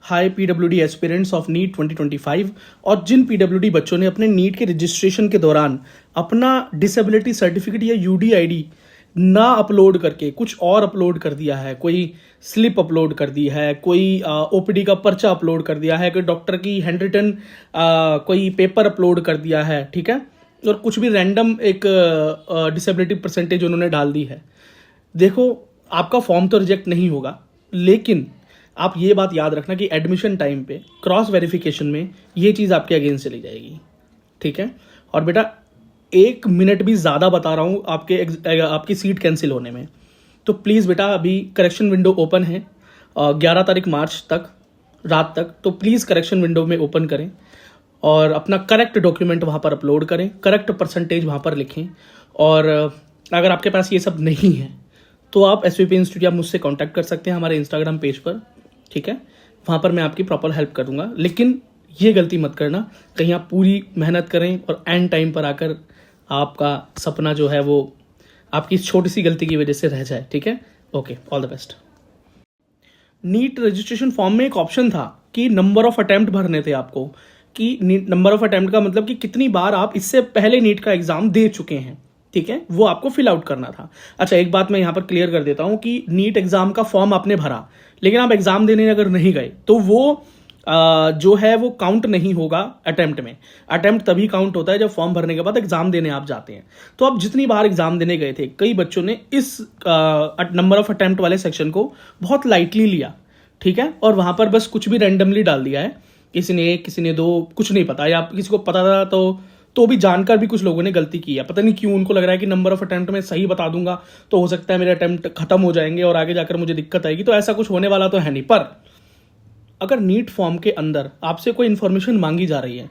High PWD aspirants of NEET 2025 और जिन PWD बच्चों ने अपने नीट के रजिस्ट्रेशन के दौरान अपना डिसेबिलिटी सर्टिफिकेट या यूडीआईडी ना अपलोड करके कुछ और अपलोड कर दिया है, कोई स्लिप अपलोड कर दी है, कोई ओपीडी का पर्चा अपलोड कर दिया है, कोई डॉक्टर की हैंड रिटन कोई पेपर अपलोड कर दिया है, ठीक है, और कुछ भी रैंडम एक डिसेबिलिटी परसेंटेज उन्होंने डाल दी है। देखो, आपका फॉर्म तो रिजेक्ट नहीं होगा, लेकिन आप ये बात याद रखना कि एडमिशन टाइम पे क्रॉस वेरिफिकेशन में ये चीज़ आपके अगेंस्ट चली जाएगी, ठीक है। और बेटा 1 मिनट भी ज़्यादा बता रहा हूँ आपकी सीट कैंसिल होने में, तो प्लीज़ बेटा अभी करेक्शन विंडो ओपन है 11 तारीख मार्च तक रात तक, तो प्लीज़ करेक्शन विंडो में ओपन करें और अपना करेक्ट डॉक्यूमेंट वहाँ पर अपलोड करें, करेक्ट परसेंटेज वहाँ पर लिखें। और अगर आपके पास ये सब नहीं है तो आप SVP इंस्टीट्यूट या मुझसे कांटेक्ट कर सकते हैं हमारे इंस्टाग्राम पेज पर, ठीक है, वहाँ पर मैं आपकी प्रॉपर हेल्प कर दूंगा। लेकिन ये गलती मत करना कहीं आप पूरी मेहनत करें और एंड टाइम पर आकर आपका सपना जो है वो आपकी छोटी सी गलती की वजह से रह जाए, ठीक है। Okay, all the best. NEET registration form में एक ऑप्शन था कि नंबर ऑफ अटेम्प्ट भरने थे आपको, कि नंबर ऑफ अटेम्प्ट का मतलब कि कितनी बार आप इससे पहले नीट का एग्जाम दे चुके हैं, ठीक है, वो आपको फिल आउट करना था। अच्छा, एक बात मैं यहाँ पर क्लियर कर देता हूँ कि नीट एग्जाम का फॉर्म आपने भरा, लेकिन आप एग्जाम देने अगर नहीं गए तो वो जो है वो काउंट नहीं होगा अटेम्प्ट में। अटेम्प्ट तभी काउंट होता है जब फॉर्म भरने के बाद एग्जाम देने आप जाते हैं। तो आप जितनी बार एग्जाम देने गए थे, कई बच्चों ने इस नंबर ऑफ अटेम्प्ट वाले सेक्शन को बहुत लाइटली लिया, ठीक है, और वहां पर बस कुछ भी रैंडमली डाल दिया है, किसी ने 1 किसी ने 2, कुछ नहीं पता, या किसी को पता था तो भी जानकर भी कुछ लोगों ने गलती की है। पता नहीं क्यों उनको लग रहा है कि नंबर ऑफ अटेम्प्ट में सही बता दूंगा तो हो सकता है मेरे अटेम्प्ट खत्म हो जाएंगे और आगे जाकर मुझे दिक्कत आएगी। तो ऐसा कुछ होने वाला तो है नहीं। पर अगर नीट फॉर्म के अंदर आपसे कोई इन्फॉर्मेशन मांगी जा रही है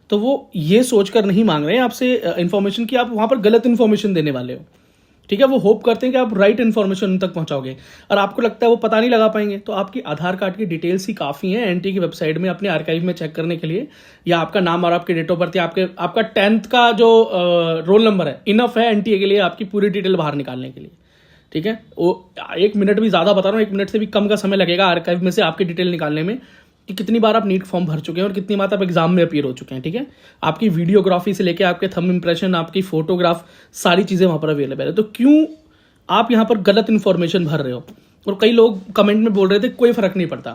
तो वो ये सोचकर नहीं मांग रहे हैं आपसे इन्फॉर्मेशन कि आप वहां पर गलत इन्फॉर्मेशन देने वाले हो, ठीक है। वो होप करते हैं कि आप राइट इन्फॉर्मेशन उन तक पहुंचाओगे, और आपको लगता है वो पता नहीं लगा पाएंगे, तो आपकी आधार कार्ड की डिटेल्स ही काफ़ी हैं एनटी की वेबसाइट में अपने आर्काइव में चेक करने के लिए, या आपका नाम और आपके डेट ऑफ बर्थ या आपका 10th का जो रोल नंबर है इनफ है एनटीए के लिए आपकी पूरी डिटेल बाहर निकालने के लिए, ठीक है। वो 1 मिनट भी ज़्यादा बता रहा हूँ, 1 मिनट से भी कम का समय लगेगा आर्काइव में से आपकी डिटेल निकालने में कि कितनी बार आप नीट फॉर्म भर चुके हैं और कितनी बार आप एग्जाम में अपीयर हो चुके हैं, ठीक है। आपकी वीडियोग्राफी से लेकर आपके थंब इंप्रेशन, आपकी फोटोग्राफ, सारी चीज़ें वहाँ पर अवेलेबल है। तो क्यों आप यहाँ पर गलत इन्फॉर्मेशन भर रहे हो? और कई लोग कमेंट में बोल रहे थे कोई फर्क नहीं पड़ता।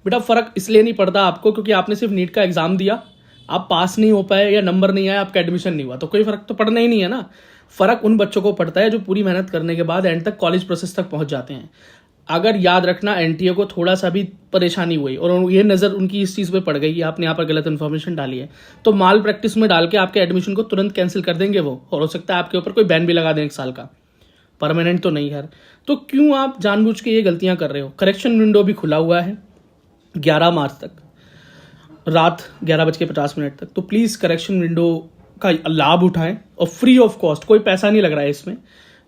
बेटा फर्क इसलिए नहीं पड़ता आपको क्योंकि आपने सिर्फ नीट का एग्जाम दिया, आप पास नहीं हो पाए या नंबर नहीं आया, आपका एडमिशन नहीं हुआ, तो कोई फर्क तो पड़ना ही नहीं है ना। फर्क उन बच्चों को पड़ता है जो पूरी मेहनत करने के बाद एंड तक कॉलेज प्रोसेस तक पहुंच जाते हैं। अगर याद रखना एनटीए को थोड़ा सा भी परेशानी हुई और ये नज़र उनकी इस चीज़ पे पड़ गई कि आपने यहाँ पर गलत इन्फॉर्मेशन डाली है, तो माल प्रैक्टिस में डाल के आपके एडमिशन को तुरंत कैंसिल कर देंगे वो, और हो सकता है आपके ऊपर कोई बैन भी लगा दें 1 साल का, परमानेंट तो नहीं यार। तो क्यों आप जानबूझ के ये गलतियां कर रहे हो? करेक्शन विंडो भी खुला हुआ है 11 मार्च तक रात 11:50 तक, तो प्लीज़ करेक्शन विंडो का लाभ उठाएं और फ्री ऑफ कॉस्ट, कोई पैसा नहीं लग रहा है इसमें।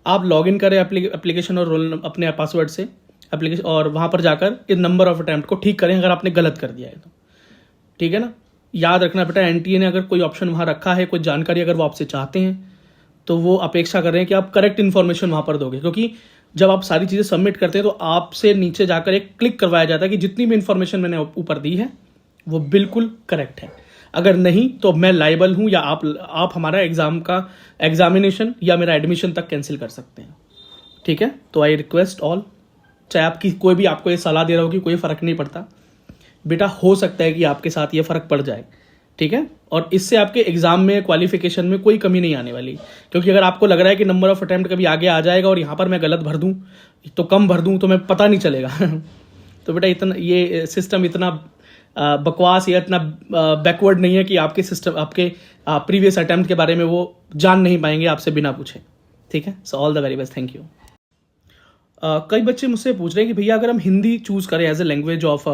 आप लॉग इन करें एप्लीकेशन और रोल अपने पासवर्ड से एप्लीकेशन, और वहाँ पर जाकर इस नंबर ऑफ अटैम्प्ट को ठीक करें अगर आपने गलत कर दिया है तो, ठीक है ना। याद रखना बेटा, एनटीए ने अगर कोई ऑप्शन वहाँ रखा है, कोई जानकारी अगर वो आपसे चाहते हैं तो वो अपेक्षा कर रहे हैं कि आप करेक्ट इन्फॉर्मेशन वहाँ पर दोगे, क्योंकि जब आप सारी चीज़ें सबमिट करते हैं तो आपसे नीचे जाकर एक क्लिक करवाया जाता है कि जितनी भी इन्फॉर्मेशन मैंने ऊपर दी है वो बिल्कुल करेक्ट है। अगर नहीं तो मैं लाइबल हूँ, या आप हमारा एग्जामिनेशन या मेरा एडमिशन तक कैंसिल कर सकते हैं, ठीक है। तो आई रिक्वेस्ट ऑल, चाहे आपकी कोई भी आपको ये सलाह दे रहा हो कि कोई फ़र्क नहीं पड़ता, बेटा हो सकता है कि आपके साथ ये फ़र्क पड़ जाए, ठीक है। और इससे आपके एग्जाम में क्वालिफिकेशन में कोई कमी नहीं आने वाली, क्योंकि अगर आपको लग रहा है कि नंबर ऑफ अटेम्प्ट कभी आगे आ जाएगा और यहाँ पर मैं गलत भर दूँ तो कम भर दूँ तो मैं पता नहीं चलेगा तो बेटा इतना ये सिस्टम इतना बकवास या इतना बैकवर्ड नहीं है कि आपके सिस्टम आपके प्रीवियस अटेम्प्ट के बारे में वो जान नहीं पाएंगे आपसे बिना पूछे, ठीक है। So all the very best, thank you. कई बच्चे मुझसे पूछ रहे हैं कि भैया अगर हम हिंदी चूज़ करें as a language of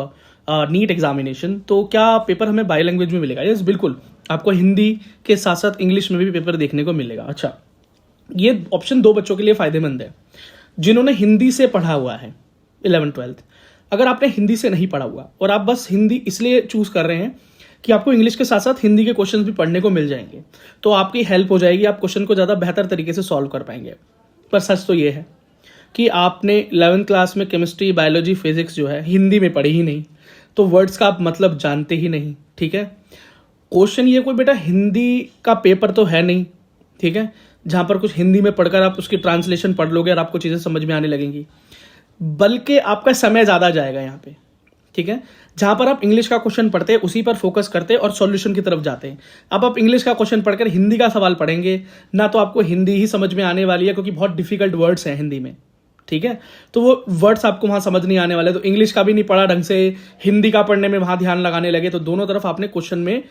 NEET examination तो क्या पेपर हमें बाय लैंग्वेज में मिलेगा? यस बिल्कुल, आपको हिंदी के साथ साथ इंग्लिश में भी पेपर देखने को मिलेगा। अच्छा, ये ऑप्शन 2 बच्चों के लिए फ़ायदेमंद है जिन्होंने हिंदी से पढ़ा हुआ है 11th-12th। अगर आपने हिंदी से नहीं पढ़ा हुआ और आप बस हिंदी इसलिए चूज़ कर रहे हैं कि आपको इंग्लिश के साथ साथ हिंदी के क्वेश्चन भी पढ़ने को मिल जाएंगे, तो आपकी हेल्प हो जाएगी, आप क्वेश्चन को ज़्यादा बेहतर तरीके से सॉल्व कर पाएंगे। पर सच तो ये है कि आपने 11th क्लास में केमिस्ट्री, बायोलॉजी, फिजिक्स जो है हिंदी में पढ़ी ही नहीं, तो वर्ड्स का आप मतलब जानते ही नहीं, ठीक है। क्वेश्चन ये कोई बेटा हिंदी का पेपर तो है नहीं, ठीक है, जहां पर कुछ हिंदी में पढ़कर आप उसकी ट्रांसलेशन पढ़ लोगे और आपको चीज़ें समझ में आने लगेंगी, बल्कि आपका समय ज़्यादा जाएगा यहाँ पे, ठीक है। जहां पर आप इंग्लिश का क्वेश्चन पढ़ते हैं उसी पर फोकस करते हैं और सॉल्यूशन की तरफ जाते हैं। अब आप इंग्लिश का क्वेश्चन पढ़कर हिंदी का सवाल पढ़ेंगे ना, तो आपको हिंदी ही समझ में आने वाली है, क्योंकि बहुत डिफिकल्ट वर्ड्स हैं हिंदी में, ठीक है। तो वो वर्ड्स आपको वहां समझ नहीं आने वाले, तो इंग्लिश का भी नहीं पढ़ा ढंग से, हिंदी का पढ़ने में वहां ध्यान लगाने लगे, तो दोनों तरफ आपने क्वेश्चन में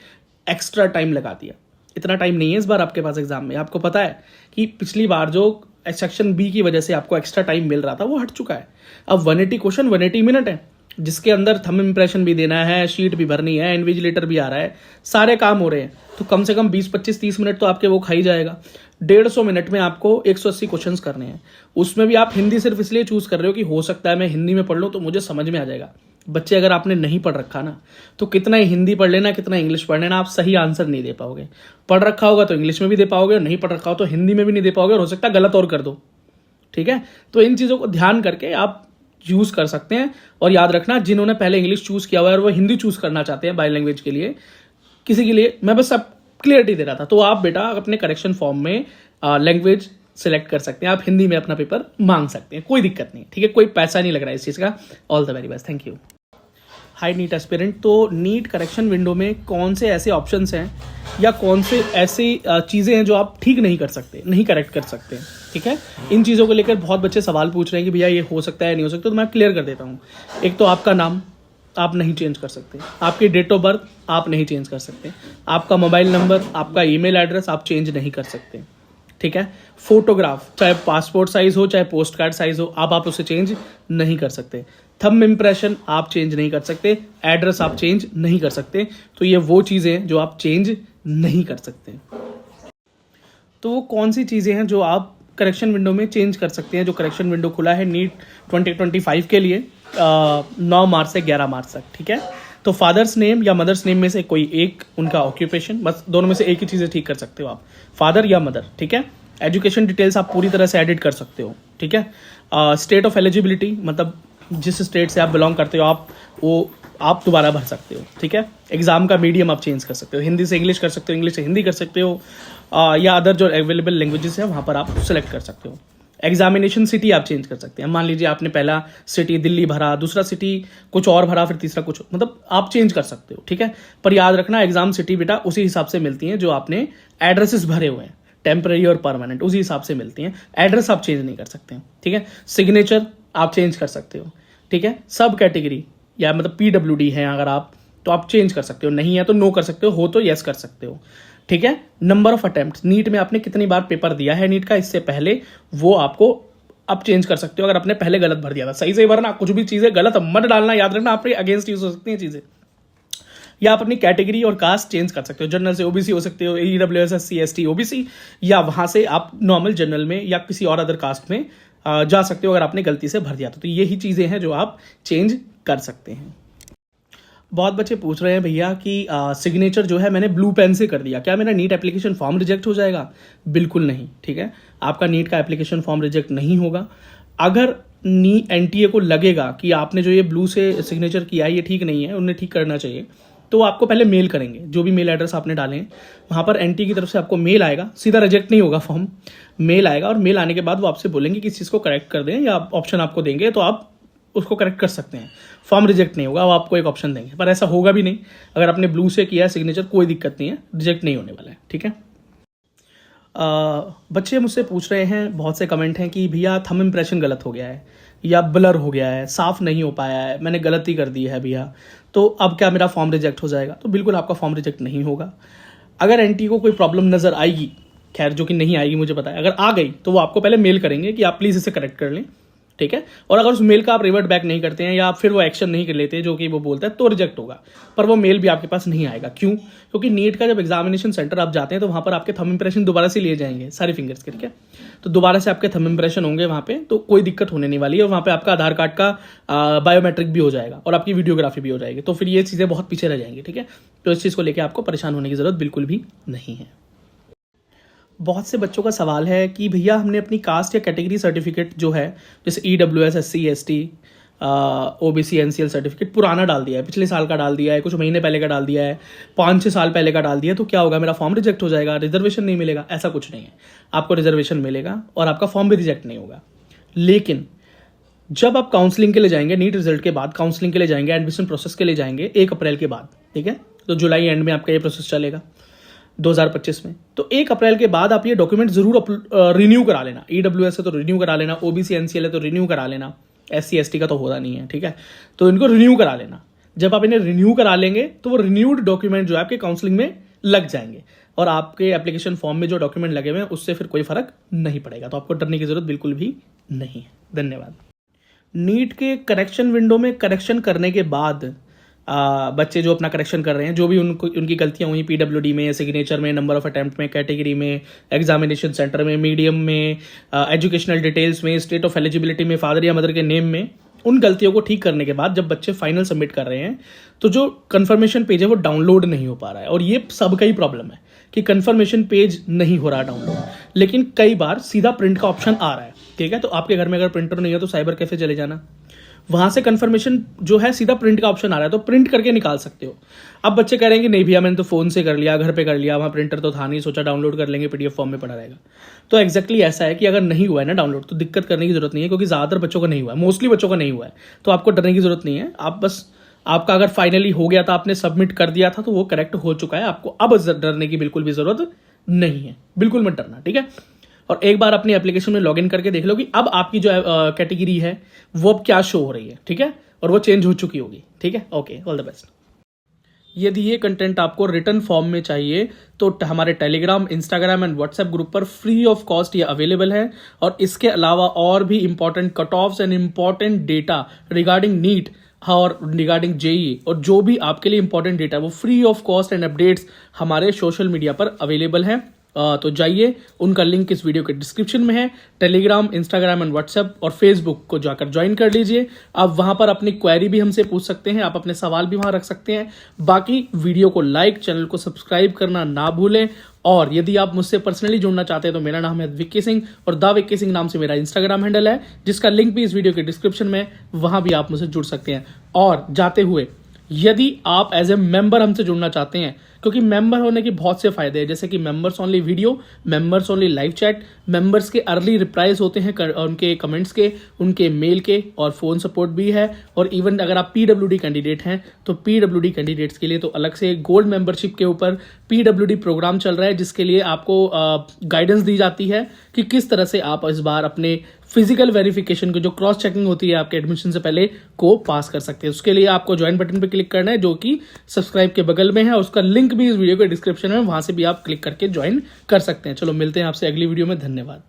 एक्स्ट्रा टाइम लगा दिया। इतना टाइम नहीं है इस बार आपके पास एग्जाम में। आपको पता है कि पिछली बार जो सेक्शन बी की वजह से आपको एक्स्ट्रा टाइम मिल रहा था वो हट चुका है। अब 180 क्वेश्चन 180 मिनट है, जिसके अंदर थंब इंप्रेशन भी देना है, शीट भी भरनी है, इन्विजिलेटर भी आ रहा है, सारे काम हो रहे हैं, तो कम से कम 20, 25, 30 मिनट तो आपके वो खा ही जाएगा। 150 मिनट में आपको 180 क्वेश्चंस करने हैं। उसमें भी आप हिंदी सिर्फ इसलिए चूज कर रहे हो कि हो सकता है मैं हिंदी में पढ़ लूँ तो मुझे समझ में आ जाएगा। बच्चे, अगर आपने नहीं पढ़ रखा ना, तो कितना ही हिंदी पढ़ लेना, कितना इंग्लिश पढ़ लेना, आप सही आंसर नहीं दे पाओगे। पढ़ रखा होगा तो इंग्लिश में भी दे पाओगे, और नहीं पढ़ रखा हो तो हिंदी में भी नहीं दे पाओगे, और हो सकता है गलत और कर दो, ठीक है। तो इन चीज़ों को ध्यान करके आप यूज कर सकते हैं। और याद रखना, जिन्होंने पहले इंग्लिश चूज किया हुआ है और वो हिंदी चूज करना चाहते हैं बाय लैंग्वेज के लिए, किसी के लिए मैं बस अब क्लियरिटी दे रहा था, तो आप बेटा अपने करेक्शन फॉर्म में लैंग्वेज सिलेक्ट कर सकते हैं, आप हिंदी में अपना पेपर मांग सकते हैं, कोई दिक्कत नहीं, ठीक है। कोई पैसा नहीं लग रहा है इस चीज़ का। All the very best, thank you. Hi NEET aspirant, तो नीट करेक्शन विंडो में कौन से ऐसे ऑप्शंस हैं या कौन से ऐसी चीज़ें हैं जो आप ठीक नहीं कर सकते, नहीं करेक्ट कर सकते, ठीक है। इन चीज़ों को लेकर बहुत बच्चे सवाल पूछ रहे हैं कि भैया ये हो सकता है नहीं हो सकता, तो मैं क्लियर कर देता हूँ। एक तो आपका नाम आप नहीं चेंज कर सकते, आपकी डेट ऑफ बर्थ आप नहीं चेंज कर सकते, आपका मोबाइल नंबर, आपका ईमेल एड्रेस आप चेंज नहीं कर सकते, ठीक है। फोटोग्राफ, चाहे पासपोर्ट साइज हो चाहे पोस्ट कार्ड साइज हो, आप उसे चेंज नहीं कर सकते। थंब इंप्रेशन आप चेंज नहीं कर सकते, एड्रेस आप चेंज नहीं कर सकते। तो ये वो चीज़ें जो आप चेंज नहीं कर सकते। तो वो कौन सी चीज़ें हैं जो आप करेक्शन विंडो में चेंज कर सकते हैं, जो करेक्शन विंडो खुला है नीट 2025 के लिए 9 मार्च से 11 मार्च तक, ठीक है। तो फादर्स नेम या मदर्स नेम में से कोई एक, उनका ऑक्यूपेशन, बस दोनों में से एक ही चीज़ें ठीक कर सकते हो आप, फादर या मदर, ठीक है। एजुकेशन डिटेल्स आप पूरी तरह से एडिट कर सकते हो, ठीक है। स्टेट ऑफ एलिजिबिलिटी, मतलब जिस स्टेट से आप बिलोंग करते हो आप दोबारा भर सकते हो, ठीक है। एग्जाम का मीडियम आप चेंज कर सकते हो, हिंदी से इंग्लिश कर सकते हो, इंग्लिश से हिंदी कर सकते हो, या अदर जो अवेलेबल लैंग्वेजेस है वहाँ पर आप सेलेक्ट कर सकते हो। एग्जामिनेशन सिटी आप चेंज कर सकते हैं। मान लीजिए आपने पहला सिटी दिल्ली भरा, दूसरा सिटी कुछ और भरा, फिर तीसरा कुछ, मतलब आप चेंज कर सकते हो, ठीक है। पर याद रखना, एग्जाम सिटी बेटा उसी हिसाब से मिलती है जो आपने एड्रेसेस भरे हुए हैं, टेम्पररी और परमानेंट, उसी हिसाब से मिलती हैं। एड्रेस आप चेंज नहीं कर सकते, ठीक है। सिग्नेचर आप चेंज कर सकते हो, ठीक है। सब कैटेगरी या मतलब PWD है अगर आप, तो आप चेंज कर सकते हो, नहीं है तो नो कर सकते हो तो येस कर सकते हो, ठीक है। नंबर ऑफ अटेम्प्ट, नीट में आपने कितनी बार पेपर दिया है नीट का इससे पहले, वो आपको आप चेंज कर सकते हो अगर आपने पहले गलत भर दिया था। सही से भरना, कुछ भी चीज़ें गलत मत डालना, याद रखना आपके अगेंस्ट यूज हो सकती हैं चीज़ें। या आप अपनी कैटेगरी और कास्ट चेंज कर सकते हो, जनरल से OBC हो सकते हो, EWS SC ST OBC, या वहाँ से आप नॉर्मल जनरल में या किसी और अदर कास्ट में जा सकते हो अगर आपने गलती से भर दिया तो यही चीज़ें हैं जो आप चेंज कर सकते हैं। बहुत बच्चे पूछ रहे हैं भैया कि सिग्नेचर जो है मैंने ब्लू पेन से कर दिया, क्या मेरा नीट एप्लीकेशन फॉर्म रिजेक्ट हो जाएगा? बिल्कुल नहीं, ठीक है। आपका नीट का एप्लीकेशन फॉर्म रिजेक्ट नहीं होगा। अगर NTA को लगेगा कि आपने जो ये ब्लू से सिग्नेचर किया है ये ठीक नहीं है, उन्हें ठीक करना चाहिए, तो आपको पहले मेल करेंगे। जो भी मेल एड्रेस आपने डाले हैं वहाँ पर NTA की तरफ से आपको मेल आएगा, सीधा रिजेक्ट नहीं होगा फॉर्म, मेल आएगा, और मेल आने के बाद वो आपसे बोलेंगे कि इस चीज़ को करेक्ट कर दें, या ऑप्शन आपको देंगे तो आप उसको करेक्ट कर सकते हैं। फॉर्म रिजेक्ट नहीं होगा, वो आपको एक ऑप्शन देंगे, पर ऐसा होगा भी नहीं। अगर आपने ब्लू से किया है सिग्नेचर, कोई दिक्कत नहीं है, रिजेक्ट नहीं होने वाला है, ठीक है। बच्चे मुझसे पूछ रहे हैं, बहुत से कमेंट हैं कि भैया थंब इंप्रेशन गलत हो गया है या ब्लर हो गया है, साफ नहीं हो पाया है, मैंने गलती कर दी है भैया, तो अब क्या मेरा फॉर्म रिजेक्ट हो जाएगा? तो बिल्कुल आपका फॉर्म रिजेक्ट नहीं होगा। अगर NTA को कोई प्रॉब्लम नज़र आएगी, खैर जो कि नहीं आएगी मुझे पता है, अगर आ गई तो वो आपको पहले मेल करेंगे कि आप प्लीज़ इसे करेक्ट कर लें, ठीक है। और अगर उस मेल का आप रिवर्ट बैक नहीं करते हैं या फिर वो एक्शन नहीं कर लेते जो कि वो बोलता है, तो रिजेक्ट होगा, पर वो मेल भी आपके पास नहीं आएगा। क्यों? क्योंकि नीट का जब एग्जामिनेशन सेंटर आप जाते हैं तो वहाँ पर आपके थंब इंप्रेशन दोबारा से लिए जाएंगे, सारे फिंगर्स के, ठीक है। तो दोबारा से आपके थंब इंप्रेशन होंगे वहाँ पे, तो कोई दिक्कत होने नहीं वाली है। वहाँ पे आपका आधार कार्ड का बायोमेट्रिक भी हो जाएगा और आपकी वीडियोग्राफी भी हो जाएगी, तो फिर ये चीज़ें बहुत पीछे रह जाएंगी, ठीक है। तो इस चीज़ को लेकर आपको परेशान होने की जरूरत बिल्कुल भी नहीं है। बहुत से बच्चों का सवाल है कि भैया हमने अपनी कास्ट या कैटेगरी सर्टिफिकेट जो है, जैसे EWS SC ST OBC NCL certificate पुराना डाल दिया है, पिछले साल का डाल दिया है, कुछ महीने पहले का डाल दिया है, 5-6 साल पहले का डाल दिया है, तो क्या होगा, मेरा फॉर्म रिजेक्ट हो जाएगा, रिजर्वेशन नहीं मिलेगा? ऐसा कुछ नहीं है, आपको रिजर्वेशन मिलेगा और आपका फॉर्म भी रिजेक्ट नहीं होगा। लेकिन जब आप काउंसलिंग के लिए जाएंगे, नीट रिजल्ट के बाद काउंसलिंग के लिए जाएंगे, एडमिशन प्रोसेस के लिए जाएंगे 1 अप्रैल के बाद, ठीक है, तो जुलाई एंड में आपका ये प्रोसेस चलेगा 2025 में। तो 1 अप्रैल के बाद आप ये डॉक्यूमेंट जरूर रिन्यू करा लेना। ईडब्ल्यूएस है तो रिन्यू करा लेना, ओबीसी एनसीएल है तो रिन्यू करा लेना, एससी एसटी का तो होता नहीं है, ठीक है, तो इनको रिन्यू करा लेना। जब आप इन्हें रिन्यू करा लेंगे तो वो रिन्यूड डॉक्यूमेंट जो है आपके काउंसलिंग में लग जाएंगे और आपके एप्लीकेशन फॉर्म में जो डॉक्यूमेंट लगे हुए हैं उससे फिर कोई फर्क नहीं पड़ेगा, तो आपको डरने की जरूरत बिल्कुल भी नहीं है। धन्यवाद। नीट के करेक्शन विंडो में करेक्शन करने के बाद बच्चे जो अपना करेक्शन कर रहे हैं, जो भी उनकी गलतियां हुई पीडब्ल्यूडी में, सिग्नेचर में, नंबर ऑफ अटेम्प्ट में, कैटेगरी में, एग्जामिनेशन सेंटर में, मीडियम में, एजुकेशनल डिटेल्स में, स्टेट ऑफ एलिजिबिलिटी में, फादर या मदर के नेम में, उन गलतियों को ठीक करने के बाद जब बच्चे फाइनल सबमिट कर रहे हैं तो जो कन्फर्मेशन पेज है वो डाउनलोड नहीं हो पा रहा है। और ये सबका ही प्रॉब्लम है कि कन्फर्मेशन पेज नहीं हो रहा डाउनलोड, लेकिन कई बार सीधा प्रिंट का ऑप्शन आ रहा है, ठीक है। तो आपके घर में अगर प्रिंटर नहीं है तो साइबर कैफे चले जाना, वहां से कन्फर्मेशन जो है सीधा प्रिंट का ऑप्शन आ रहा है, तो प्रिंट करके निकाल सकते हो। अब बच्चे कह रहे हैं कि नहीं भैया मैंने तो फोन से कर लिया, घर पे कर लिया, वहां प्रिंटर तो था नहीं, सोचा डाउनलोड कर लेंगे, पीडीएफ फॉर्म में पड़ा रहेगा। तो एक्जैक्टली ऐसा है कि अगर नहीं हुआ है ना डाउनलोड तो दिक्कत करने की जरूरत नहीं है, क्योंकि ज्यादातर बच्चों को नहीं हुआ है, मोस्टली बच्चों को नहीं हुआ है, तो आपको डरने की जरूरत नहीं है। आप बस, आपका अगर फाइनली हो गया था, आपने सबमिट कर दिया था तो वो करेक्ट हो चुका है, आपको अब डरने की बिल्कुल भी जरूरत नहीं है, बिल्कुल मत डरना, ठीक है। और एक बार अपनी एप्लीकेशन में लॉगिन करके देख लो कि अब आपकी जो कैटेगरी है वो अब क्या शो हो रही है, ठीक है, और वो चेंज हो चुकी होगी, ठीक है। Okay, all the best. यदि ये कंटेंट आपको रिटर्न फॉर्म में चाहिए तो हमारे Telegram, Instagram and WhatsApp group पर फ्री ऑफ कॉस्ट ये अवेलेबल है। और इसके अलावा और भी important cut offs and important data regarding NEET और रिगार्डिंग जेई और जो भी आपके लिए इंपॉर्टेंट डेटा वो free of cost and updates हमारे सोशल मीडिया पर अवेलेबल है। तो जाइए, उनका लिंक इस वीडियो के डिस्क्रिप्शन में है। टेलीग्राम, इंस्टाग्राम एंड व्हाट्सएप और फेसबुक को जाकर ज्वाइन कर लीजिए। आप वहां पर अपनी क्वेरी भी हमसे पूछ सकते हैं, आप अपने सवाल भी वहां रख सकते हैं। बाकी वीडियो को लाइक, चैनल को सब्सक्राइब करना ना भूलें। और यदि आप मुझसे पर्सनली जुड़ना चाहते हैं तो मेरा नाम है विक्की सिंह और द विक्की सिंह नाम से मेरा इंस्टाग्राम हैंडल है, जिसका लिंक भी इस वीडियो के डिस्क्रिप्शन में, वहां भी आप मुझसे जुड़ सकते हैं। और जाते हुए, यदि आप एज ए मेंबर हमसे जुड़ना चाहते हैं, क्योंकि मेंबर होने के बहुत से फायदे हैं, जैसे कि members only video, members only live chat, members के अर्ली रिप्लाईज होते हैं उनके कमेंट्स के, उनके मेल के, और फोन सपोर्ट भी है। और इवन अगर आप पीडब्ल्यूडी कैंडिडेट हैं तो पीडब्ल्यूडी कैंडिडेट्स के लिए तो अलग से गोल्ड मेंबरशिप के ऊपर पीडब्ल्यूडी प्रोग्राम चल रहा है, जिसके लिए आपको गाइडेंस दी जाती है कि किस तरह से आप इस बार अपने फिजिकल वेरिफिकेशन को, जो क्रॉस चेकिंग होती है आपके एडमिशन से पहले, को पास कर सकते हैं। उसके लिए आपको ज्वाइन बटन पे क्लिक करना है, जो कि सब्सक्राइब के बगल में है, और उसका लिंक भी इस वीडियो के डिस्क्रिप्शन में, वहां से भी आप क्लिक करके ज्वाइन कर सकते हैं। चलो मिलते हैं आपसे अगली वीडियो में, धन्यवाद।